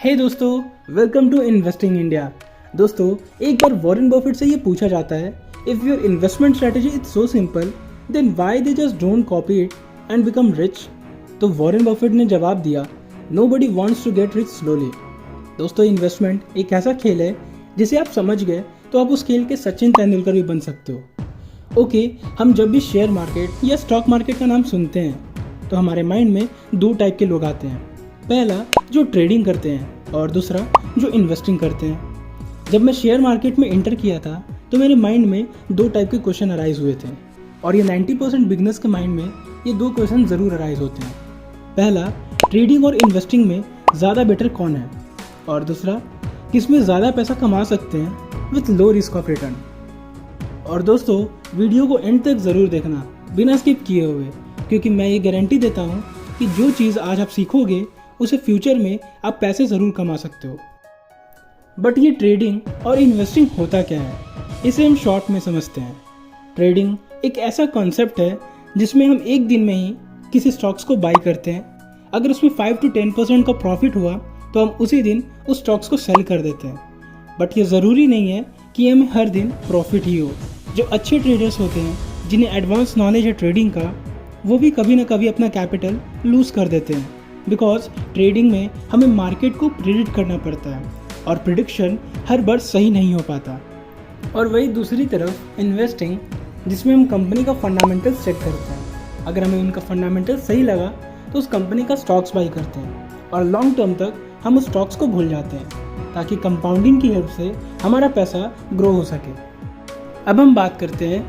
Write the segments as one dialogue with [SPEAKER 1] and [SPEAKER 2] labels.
[SPEAKER 1] हे दोस्तों, welcome to investing India. दोस्तों, एक बार वॉरेन बफेट से ये पूछा जाता है, if your investment strategy is so simple then why they just don't copy it and become rich. तो वॉरेन बफेट ने जवाब दिया, nobody wants to get rich slowly. दोस्तों, इन्वेस्टमेंट एक ऐसा खेल है जिसे आप समझ गए तो आप उस खेल के सचिन तेंदुलकर भी बन सकते हो। ओके, हम जब भी शेयर मार्केट या स्टॉक मार्केट का नाम सुनते हैं तो हमारे माइंड में दो टाइप के लोग आते हैं। पहला जो ट्रेडिंग करते हैं और दूसरा जो इन्वेस्टिंग करते हैं। जब मैं शेयर मार्केट में एंटर किया था तो मेरे माइंड में दो टाइप के क्वेश्चन अराइज हुए थे और ये 90% बिगनर्स के माइंड में ये दो क्वेश्चन ज़रूर अराइज होते हैं। पहला, ट्रेडिंग और इन्वेस्टिंग में ज़्यादा बेटर कौन है, और दूसरा, किसमें ज़्यादा पैसा कमा सकते हैं with low risk of return. और दोस्तों, वीडियो को एंड तक ज़रूर देखना बिना स्किप किए हुए, क्योंकि मैं ये गारंटी देता हूँ कि जो चीज़ आज आप सीखोगे उसे फ्यूचर में आप पैसे ज़रूर कमा सकते हो। बट ये ट्रेडिंग और इन्वेस्टिंग होता क्या है, इसे हम शॉर्ट में समझते हैं। ट्रेडिंग एक ऐसा कॉन्सेप्ट है जिसमें हम एक दिन में ही किसी स्टॉक्स को बाई करते हैं। अगर उसमें 5 to 10% का प्रॉफिट हुआ तो हम उसी दिन उस स्टॉक्स को सेल कर देते हैं। बट ये ज़रूरी नहीं है कि हमें हर दिन प्रॉफिट ही हो। जो अच्छे ट्रेडर्स होते हैं, जिन्हें एडवांस नॉलेज है ट्रेडिंग का, वो भी कभी ना कभी अपना कैपिटल लूज़ कर देते हैं। बिकॉज ट्रेडिंग में हमें मार्केट को प्रिडिक्ट करना पड़ता है और प्रिडिक्शन हर बार सही नहीं हो पाता। और वही दूसरी तरफ इन्वेस्टिंग, जिसमें हम कंपनी का फंडामेंटल चेक करते हैं। अगर हमें उनका फंडामेंटल सही लगा तो उस कंपनी का स्टॉक्स बाई करते हैं और लॉन्ग टर्म तक हम उस स्टॉक्स को भूल जाते हैं ताकि कंपाउंडिंग की हेल्प से हमारा पैसा ग्रो हो सके। अब हम बात करते हैं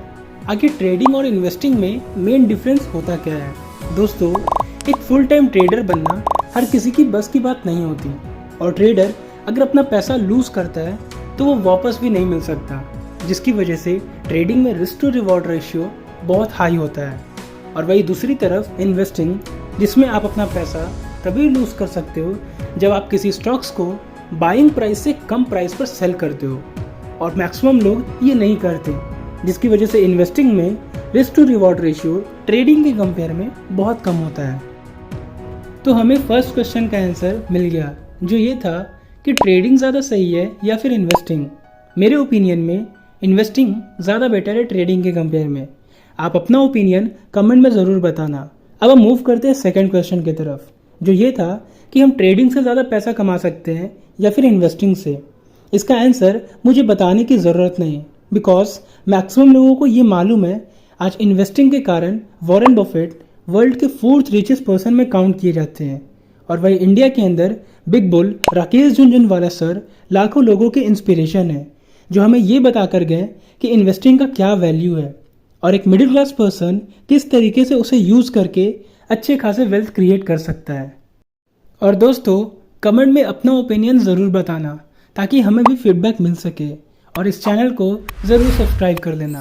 [SPEAKER 1] आखिर ट्रेडिंग और इन्वेस्टिंग में मेन डिफरेंस होता क्या है। दोस्तों, एक फुल टाइम ट्रेडर बनना हर किसी की बस की बात नहीं होती, और ट्रेडर अगर अपना पैसा लूज़ करता है तो वो वापस भी नहीं मिल सकता, जिसकी वजह से ट्रेडिंग में रिस्क टू रिवॉर्ड रेशियो बहुत हाई होता है। और वही दूसरी तरफ इन्वेस्टिंग, जिसमें आप अपना पैसा तभी लूज़ कर सकते हो जब आप किसी स्टॉक्स को बाइंग प्राइस से कम प्राइस पर सेल करते हो, और मैक्सिमम लोग ये नहीं करते, जिसकी वजह से इन्वेस्टिंग में risk to reward ratio trading के कंपेयर में बहुत कम होता है। तो हमें फर्स्ट क्वेश्चन का आंसर मिल गया, जो ये था कि ट्रेडिंग ज़्यादा सही है या फिर इन्वेस्टिंग। मेरे ओपिनियन में इन्वेस्टिंग ज़्यादा बेटर है ट्रेडिंग के कंपेयर में। आप अपना ओपिनियन कमेंट में ज़रूर बताना। अब हम मूव करते हैं सेकंड क्वेश्चन की तरफ, जो ये था कि हम ट्रेडिंग से ज़्यादा पैसा कमा सकते हैं या फिर इन्वेस्टिंग से। इसका आंसर मुझे बताने की ज़रूरत नहीं, बिकॉज मैक्सिमम लोगों को ये मालूम है। आज इन्वेस्टिंग के कारण वॉरेन बफेट वर्ल्ड के 4th रिचेस्ट पर्सन में काउंट किए जाते हैं, और वही इंडिया के अंदर big bull Rakesh Jhunjhunwala sir लाखों लोगों के इंस्पिरेशन है, जो हमें ये बता कर गए कि इन्वेस्टिंग का क्या वैल्यू है और एक मिडिल क्लास पर्सन किस तरीके से उसे यूज़ करके अच्छे खासे वेल्थ क्रिएट कर सकता है। और दोस्तों, कमेंट में अपना ओपिनियन ज़रूर बताना ताकि हमें भी फीडबैक मिल सके, और इस चैनल को ज़रूर सब्सक्राइब कर लेना।